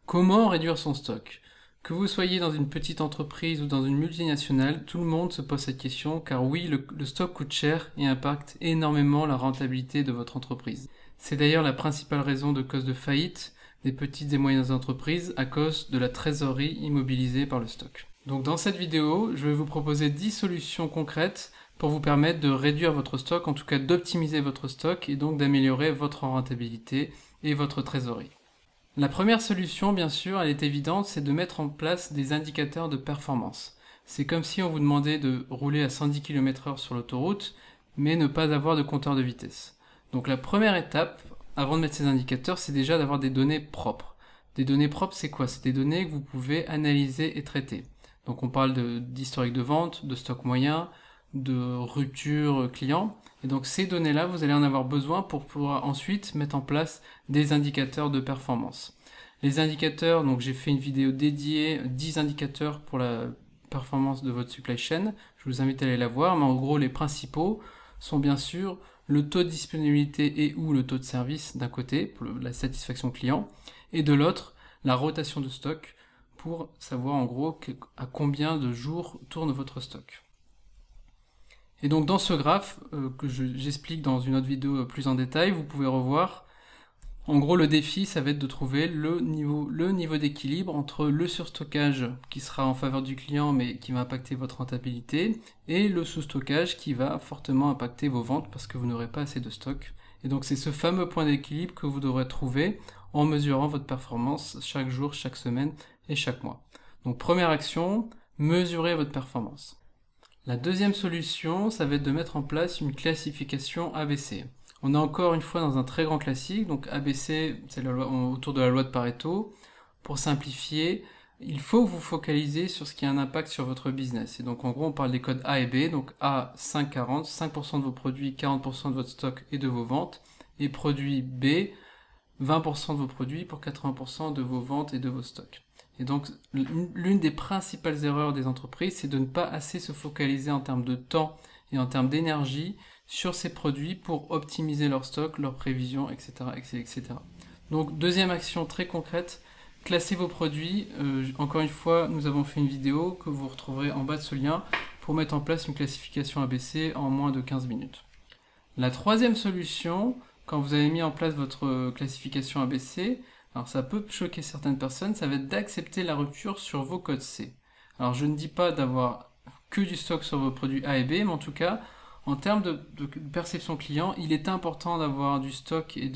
Comment réduire son stock? Que vous soyez dans une petite entreprise ou dans une multinationale, tout le monde se pose cette question car oui, le stock coûte cher et impacte énormément la rentabilité de votre entreprise. C'est d'ailleurs la principale raison de cause de faillite des petites et moyennes entreprises à cause de la trésorerie immobilisée par le stock. Donc dans cette vidéo, je vais vous proposer 10 solutions concrètes pour vous permettre de réduire votre stock, en tout cas d'optimiser votre stock et donc d'améliorer votre rentabilité et votre trésorerie. La première solution, bien sûr, elle est évidente, c'est de mettre en place des indicateurs de performance. C'est comme si on vous demandait de rouler à 110 km/h sur l'autoroute, mais ne pas avoir de compteur de vitesse. Donc la première étape, avant de mettre ces indicateurs, c'est déjà d'avoir des données propres. Des données propres, c'est quoi? C'est des données que vous pouvez analyser et traiter. Donc on parle d'historique de vente, de stock moyen, de rupture client. Et donc ces données-là, vous allez en avoir besoin pour pouvoir ensuite mettre en place des indicateurs de performance. Les indicateurs, donc j'ai fait une vidéo dédiée, 10 indicateurs pour la performance de votre supply chain. Je vous invite à aller la voir, mais en gros les principaux sont bien sûr le taux de disponibilité et ou le taux de service d'un côté, pour la satisfaction client, et de l'autre, la rotation de stock, pour savoir en gros à combien de jours tourne votre stock. Et donc dans ce graphe, que j'explique dans une autre vidéo plus en détail, vous pouvez revoir, en gros le défi ça va être de trouver le niveau d'équilibre entre le surstockage qui sera en faveur du client mais qui va impacter votre rentabilité, et le sous-stockage qui va fortement impacter vos ventes parce que vous n'aurez pas assez de stock. Et donc c'est ce fameux point d'équilibre que vous devrez trouver en mesurant votre performance chaque jour, chaque semaine et chaque mois. Donc première action, mesurez votre performance. La deuxième solution, ça va être de mettre en place une classification ABC. On est encore une fois dans un très grand classique, donc ABC, c'est autour de la loi de Pareto. Pour simplifier, il faut vous focaliser sur ce qui a un impact sur votre business. Et donc en gros, on parle des codes A et B, donc A 5-40, 5% de vos produits, 40% de votre stock et de vos ventes, et produit B, 20% de vos produits pour 80% de vos ventes et de vos stocks. Et donc, l'une des principales erreurs des entreprises, c'est de ne pas assez se focaliser en termes de temps et en termes d'énergie sur ces produits pour optimiser leur stock, leurs prévisions, etc., etc. Donc, deuxième action très concrète, classez vos produits. Encore une fois, nous avons fait une vidéo que vous retrouverez en bas de ce lien pour mettre en place une classification ABC en moins de 15 minutes. La troisième solution, quand vous avez mis en place votre classification ABC, alors ça peut choquer certaines personnes, ça va être d'accepter la rupture sur vos codes C. Alors je ne dis pas d'avoir que du stock sur vos produits A et B, mais en tout cas, en termes de perception client, il est important d'avoir du stock et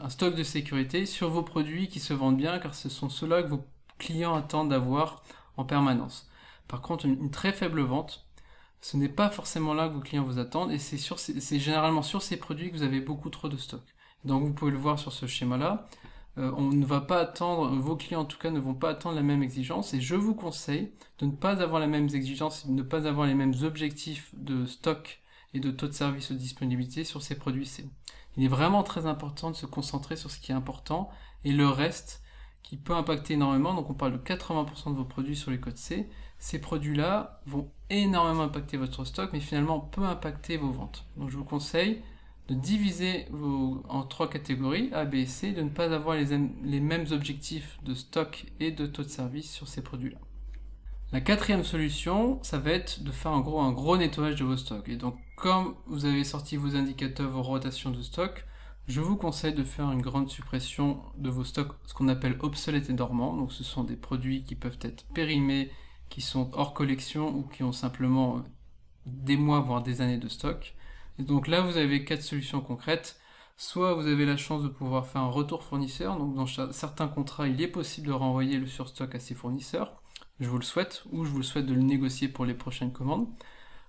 un stock de sécurité sur vos produits qui se vendent bien, car ce sont ceux-là que vos clients attendent d'avoir en permanence. Par contre, une très faible vente, ce n'est pas forcément là que vos clients vous attendent, et c'est généralement sur ces produits que vous avez beaucoup trop de stock. Donc vous pouvez le voir sur ce schéma-là. On ne va pas attendre, vos clients en tout cas ne vont pas attendre la même exigence, et je vous conseille de ne pas avoir la même exigence et de ne pas avoir les mêmes objectifs de stock et de taux de service ou de disponibilité sur ces produits C. Il est vraiment très important de se concentrer sur ce qui est important, et le reste qui peut impacter énormément. Donc on parle de 80% de vos produits sur les codes C. Ces produits-là vont énormément impacter votre stock, mais finalement peu impacter vos ventes. Donc je vous conseille de diviser en 3 catégories, A, B et C, de ne pas avoir les mêmes objectifs de stock et de taux de service sur ces produits-là. La quatrième solution, ça va être de faire en gros un gros nettoyage de vos stocks. Et donc, comme vous avez sorti vos indicateurs, vos rotations de stock, je vous conseille de faire une grande suppression de vos stocks, ce qu'on appelle obsolètes et dormants. Donc, ce sont des produits qui peuvent être périmés, qui sont hors collection ou qui ont simplement des mois, voire des années de stock. Et donc là, vous avez 4 solutions concrètes. Soit vous avez la chance de pouvoir faire un retour fournisseur, donc dans certains contrats, il est possible de renvoyer le surstock à ses fournisseurs. Je vous le souhaite, ou je vous le souhaite de le négocier pour les prochaines commandes.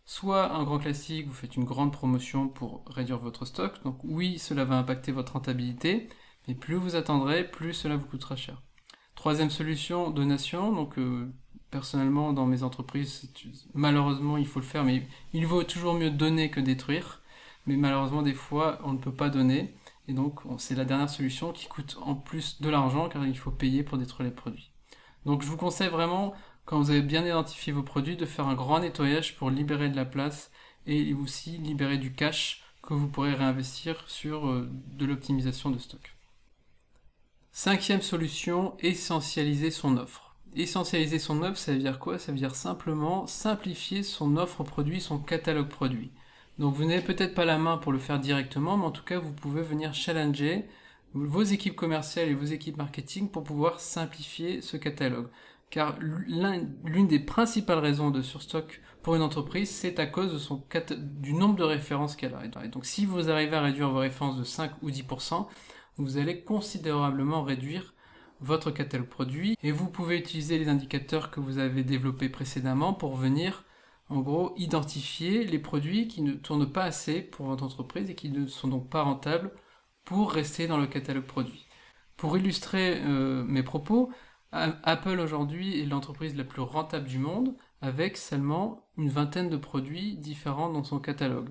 Soit un grand classique, vous faites une grande promotion pour réduire votre stock. Donc oui, cela va impacter votre rentabilité, mais plus vous attendrez, plus cela vous coûtera cher. Troisième solution, donation. Donc personnellement, dans mes entreprises, malheureusement, il faut le faire, mais il vaut toujours mieux donner que détruire. Mais malheureusement, des fois, on ne peut pas donner. Et donc, c'est la dernière solution qui coûte en plus de l'argent, car il faut payer pour détruire les produits. Donc, je vous conseille vraiment, quand vous avez bien identifié vos produits, de faire un grand nettoyage pour libérer de la place et aussi libérer du cash que vous pourrez réinvestir sur de l'optimisation de stock. 5e solution, essentialiser son offre. Essentialiser son offre, ça veut dire quoi? Ça veut dire simplement simplifier son offre produit, son catalogue produit. Donc vous n'avez peut-être pas la main pour le faire directement, mais en tout cas vous pouvez venir challenger vos équipes commerciales et vos équipes marketing pour pouvoir simplifier ce catalogue. Car l'une des principales raisons de surstock pour une entreprise, c'est à cause de du nombre de références qu'elle a. Et donc si vous arrivez à réduire vos références de 5 ou 10%, vous allez considérablement réduire votre catalogue produit et vous pouvez utiliser les indicateurs que vous avez développés précédemment pour venir en gros identifier les produits qui ne tournent pas assez pour votre entreprise et qui ne sont donc pas rentables pour rester dans le catalogue produit. Pour illustrer mes propos, Apple aujourd'hui est l'entreprise la plus rentable du monde avec seulement une vingtaine de produits différents dans son catalogue.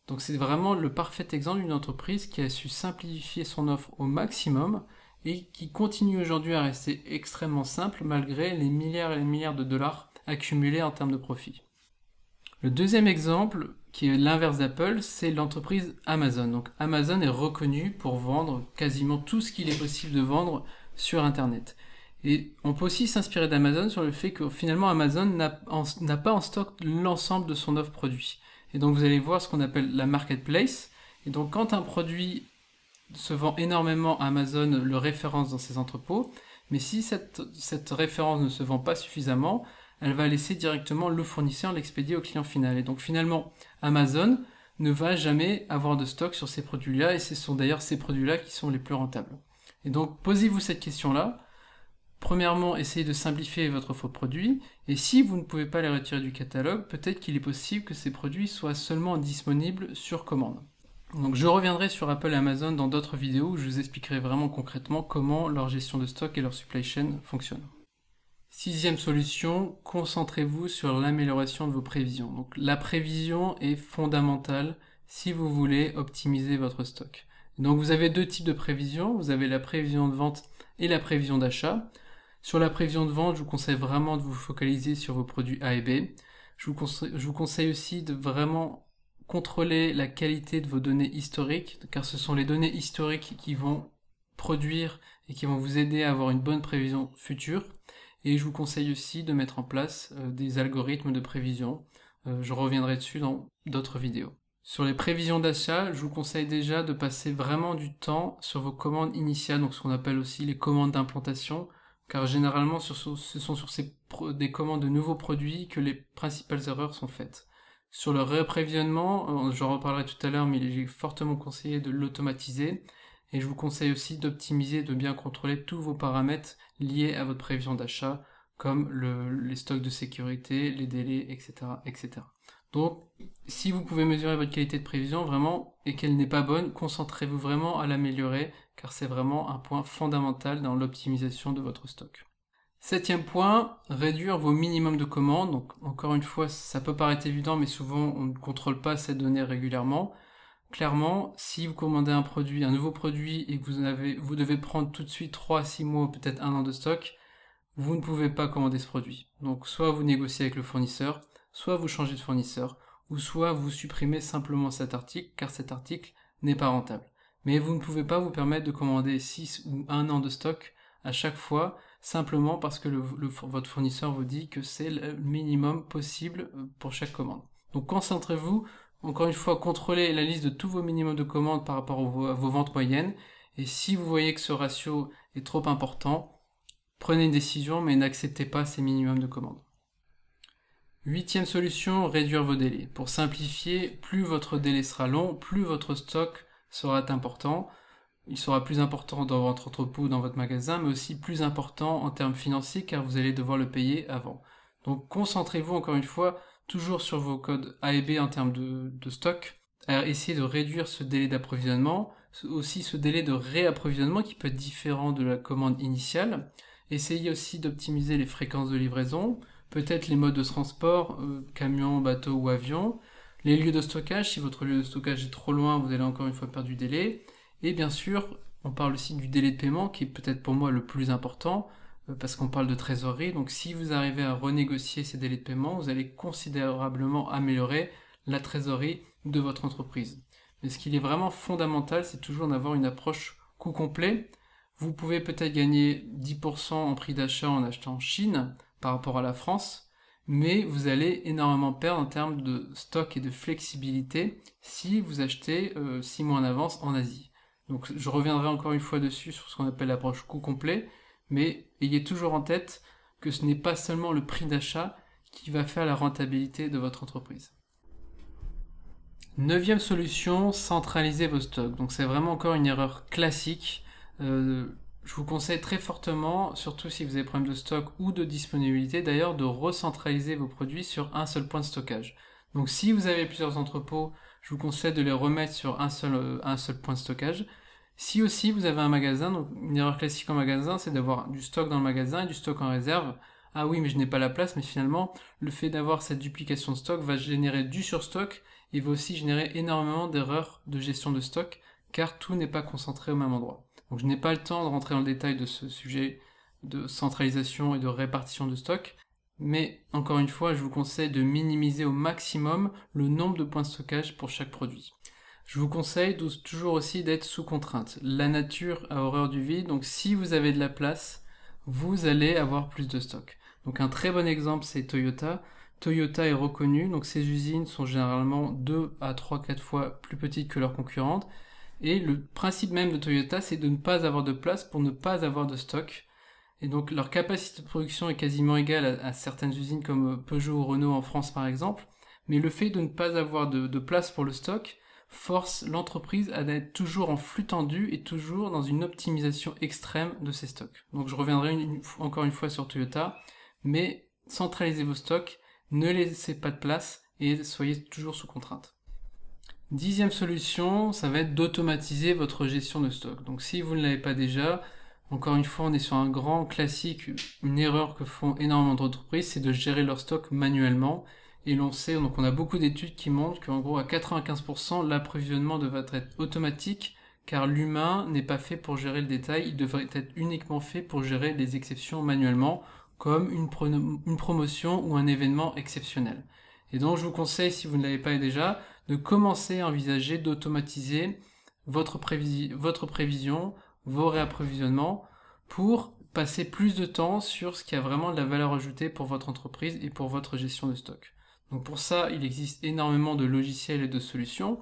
Donc c'est vraiment le parfait exemple d'une entreprise qui a su simplifier son offre au maximum et qui continue aujourd'hui à rester extrêmement simple malgré les milliards et les milliards de dollars accumulés en termes de profit. Le deuxième exemple, qui est l'inverse d'Apple, c'est l'entreprise Amazon. Donc Amazon est reconnue pour vendre quasiment tout ce qu'il est possible de vendre sur Internet. Et on peut aussi s'inspirer d'Amazon sur le fait que finalement Amazon n'a pas en stock l'ensemble de son offre produit. Et donc vous allez voir ce qu'on appelle la marketplace. Et donc quand un produit se vend énormément, Amazon le référence dans ses entrepôts. Mais si cette référence ne se vend pas suffisamment, elle va laisser directement le fournisseur l'expédier au client final. Et donc finalement, Amazon ne va jamais avoir de stock sur ces produits-là, et ce sont d'ailleurs ces produits-là qui sont les plus rentables. Et donc posez-vous cette question-là. Premièrement, essayez de simplifier votre offre produit, et si vous ne pouvez pas les retirer du catalogue, peut-être qu'il est possible que ces produits soient seulement disponibles sur commande. Donc je reviendrai sur Apple et Amazon dans d'autres vidéos où je vous expliquerai vraiment concrètement comment leur gestion de stock et leur supply chain fonctionnent. 6e solution, concentrez-vous sur l'amélioration de vos prévisions. Donc la prévision est fondamentale si vous voulez optimiser votre stock. Donc vous avez deux types de prévisions, vous avez la prévision de vente et la prévision d'achat. Sur la prévision de vente, je vous conseille vraiment de vous focaliser sur vos produits A et B. Je vous conseille aussi de vraiment contrôler la qualité de vos données historiques, car ce sont les données historiques qui vont produire et qui vont vous aider à avoir une bonne prévision future. Et je vous conseille aussi de mettre en place des algorithmes de prévision. Je reviendrai dessus dans d'autres vidéos. Sur les prévisions d'achat, je vous conseille déjà de passer vraiment du temps sur vos commandes initiales, donc ce qu'on appelle aussi les commandes d'implantation, car généralement ce sont sur des commandes de nouveaux produits que les principales erreurs sont faites. Sur le reprévisionnement, j'en reparlerai tout à l'heure, mais il est fortement conseillé de l'automatiser. Et je vous conseille aussi d'optimiser, de bien contrôler tous vos paramètres liés à votre prévision d'achat, comme les stocks de sécurité, les délais, etc., etc. Donc, si vous pouvez mesurer votre qualité de prévision vraiment et qu'elle n'est pas bonne, concentrez-vous vraiment à l'améliorer, car c'est vraiment un point fondamental dans l'optimisation de votre stock. 7e point, réduire vos minimums de commandes. Donc, encore une fois, ça peut paraître évident, mais souvent on ne contrôle pas ces données régulièrement. Clairement, si vous commandez un nouveau produit, et que vous devez prendre tout de suite 3 à 6 mois, peut-être 1 an de stock, vous ne pouvez pas commander ce produit. Donc soit vous négociez avec le fournisseur, soit vous changez de fournisseur, ou soit vous supprimez simplement cet article, car cet article n'est pas rentable. Mais vous ne pouvez pas vous permettre de commander 6 ou 1 an de stock à chaque fois, simplement parce que votre fournisseur vous dit que c'est le minimum possible pour chaque commande. Donc concentrez-vous. Encore une fois, contrôlez la liste de tous vos minimums de commandes par rapport à vos ventes moyennes. Et si vous voyez que ce ratio est trop important, prenez une décision, mais n'acceptez pas ces minimums de commandes. 8e solution, réduire vos délais. Pour simplifier, plus votre délai sera long, plus votre stock sera important. Il sera plus important dans votre entrepôt ou dans votre magasin, mais aussi plus important en termes financiers, car vous allez devoir le payer avant. Donc concentrez-vous encore une fois toujours sur vos codes A et B en termes de stock. Alors, essayez de réduire ce délai d'approvisionnement, aussi ce délai de réapprovisionnement qui peut être différent de la commande initiale. Essayez aussi d'optimiser les fréquences de livraison, peut-être les modes de transport, camion, bateau ou avion, les lieux de stockage, si votre lieu de stockage est trop loin, vous allez encore une fois perdre du délai. Et bien sûr, on parle aussi du délai de paiement qui est peut-être pour moi le plus important, parce qu'on parle de trésorerie. Donc si vous arrivez à renégocier ces délais de paiement, vous allez considérablement améliorer la trésorerie de votre entreprise. Mais ce qui est vraiment fondamental, c'est toujours d'avoir une approche coût complet. Vous pouvez peut-être gagner 10% en prix d'achat en achetant en Chine par rapport à la France, mais vous allez énormément perdre en termes de stock et de flexibilité si vous achetez 6 mois en avance en Asie. Donc je reviendrai encore une fois dessus sur ce qu'on appelle l'approche coût complet, mais ayez toujours en tête que ce n'est pas seulement le prix d'achat qui va faire la rentabilité de votre entreprise. Neuvième solution, centraliser vos stocks. Donc c'est vraiment encore une erreur classique. Je vous conseille très fortement, surtout si vous avez problème de stock ou de disponibilité d'ailleurs, de recentraliser vos produits sur un seul point de stockage. Donc si vous avez plusieurs entrepôts, je vous conseille de les remettre sur un seul point de stockage. Si aussi vous avez un magasin, donc une erreur classique en magasin, c'est d'avoir du stock dans le magasin et du stock en réserve. Ah oui, mais je n'ai pas la place, mais finalement, le fait d'avoir cette duplication de stock va générer du surstock et va aussi générer énormément d'erreurs de gestion de stock, car tout n'est pas concentré au même endroit. Donc je n'ai pas le temps de rentrer dans le détail de ce sujet de centralisation et de répartition de stock, mais encore une fois, je vous conseille de minimiser au maximum le nombre de points de stockage pour chaque produit. Je vous conseille toujours aussi d'être sous contrainte. La nature a horreur du vide, donc si vous avez de la place, vous allez avoir plus de stock. Donc un très bon exemple, c'est Toyota. Toyota est reconnu, donc ces usines sont généralement 2 à 3, 4 fois plus petites que leurs concurrentes. Et le principe même de Toyota, c'est de ne pas avoir de place pour ne pas avoir de stock. Et donc leur capacité de production est quasiment égale à certaines usines comme Peugeot ou Renault en France par exemple. Mais le fait de ne pas avoir de place pour le stock force l'entreprise à être toujours en flux tendu et toujours dans une optimisation extrême de ses stocks. Donc je reviendrai encore une fois sur Toyota, mais centralisez vos stocks, ne laissez pas de place et soyez toujours sous contrainte. Dixième solution, ça va être d'automatiser votre gestion de stock. Donc si vous ne l'avez pas déjà, encore une fois, on est sur un grand classique, une erreur que font énormément d'entreprises, c'est de gérer leur stock manuellement. Et l'on sait, donc on a beaucoup d'études qui montrent qu'en gros à 95% l'approvisionnement devrait être automatique, car l'humain n'est pas fait pour gérer le détail, il devrait être uniquement fait pour gérer les exceptions manuellement, comme une promotion ou un événement exceptionnel. Et donc je vous conseille, si vous ne l'avez pas déjà, de commencer à envisager d'automatiser votre prévision, vos réapprovisionnements, pour passer plus de temps sur ce qui a vraiment de la valeur ajoutée pour votre entreprise et pour votre gestion de stock. Donc pour ça, il existe énormément de logiciels et de solutions.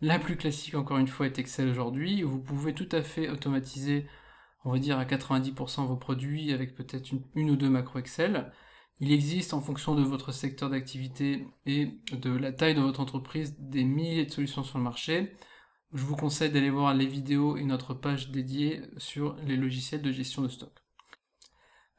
La plus classique, encore une fois, est Excel aujourd'hui, où vous pouvez tout à fait automatiser, on va dire à 90% vos produits avec peut-être une ou deux macros Excel. Il existe, en fonction de votre secteur d'activité et de la taille de votre entreprise, des milliers de solutions sur le marché. Je vous conseille d'aller voir les vidéos et notre page dédiée sur les logiciels de gestion de stock.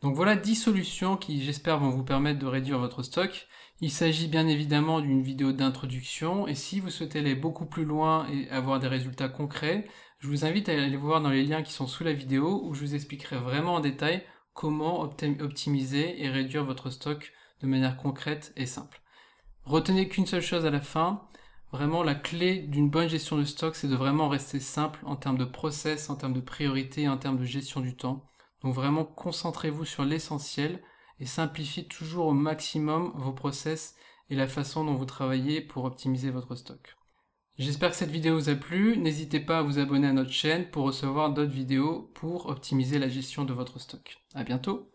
Donc voilà 10 solutions qui, j'espère, vont vous permettre de réduire votre stock. Il s'agit bien évidemment d'une vidéo d'introduction, et si vous souhaitez aller beaucoup plus loin et avoir des résultats concrets, je vous invite à aller voir dans les liens qui sont sous la vidéo, où je vous expliquerai vraiment en détail comment optimiser et réduire votre stock de manière concrète et simple. Retenez qu'une seule chose à la fin, vraiment la clé d'une bonne gestion de stock, c'est de vraiment rester simple en termes de process, en termes de priorité, en termes de gestion du temps. Donc vraiment concentrez-vous sur l'essentiel et simplifiez toujours au maximum vos process et la façon dont vous travaillez pour optimiser votre stock. J'espère que cette vidéo vous a plu, n'hésitez pas à vous abonner à notre chaîne pour recevoir d'autres vidéos pour optimiser la gestion de votre stock. À bientôt!